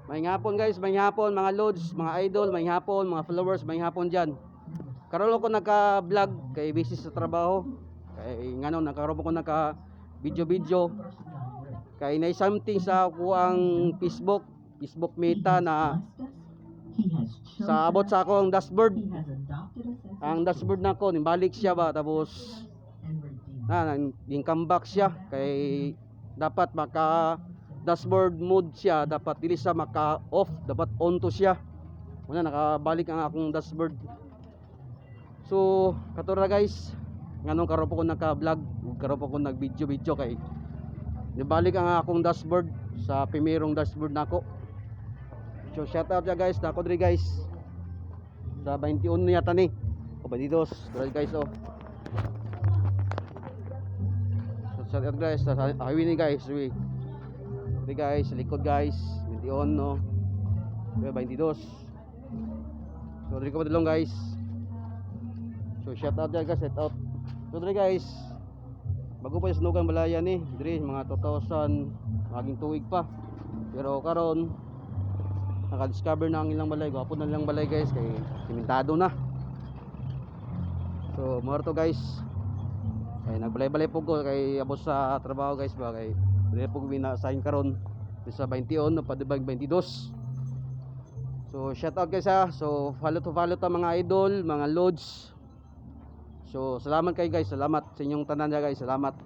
May hapon guys, may hapon mga lods, mga idol, may hapon, mga followers, may hapon dyan. Karoon ko naka-vlog kay busy sa trabaho. Kay ngano nakaroon ko naka video kay na something sa kuang Facebook Meta na sa abot sa akong dashboard. Ang dashboard nako nimbalik siya ba tapos yung comeback siya kay dapat maka dashboard mode siya, dapat dili siya maka off, dapat on to siya. Una nakabalik ang akong dashboard. So katura guys, nganong karon po ko naka-vlog, karon po ko nag-video kay nibalik ang akong dashboard sa primerong dashboard nako. So shout out ya guys, nako diri guys. Sa 21 yata ni. O 22, guys oh. So shout out guys, sa highway ni guys, highway. Diri guys, sa likod guys, 21 no. 22. So diri ko padulong guys. So shout out ya guys, shout out. So diri guys, bago pa yung sunugan balaya ni diri mga 2000 maging tuig pa. Pero karon naka-discover na ang ilang balay, gwapo na ilang balay guys kay simentado na. So more to guys. Kay nagbalay-balay po ko kay abot sa trabaho guys ba kay dili po bina-assign karon sa 21 na padibag 22. So shout out guys ha. So follow ta mga idol, mga lods. So salamat kayo guys, salamat sa inyong tanan guys, salamat.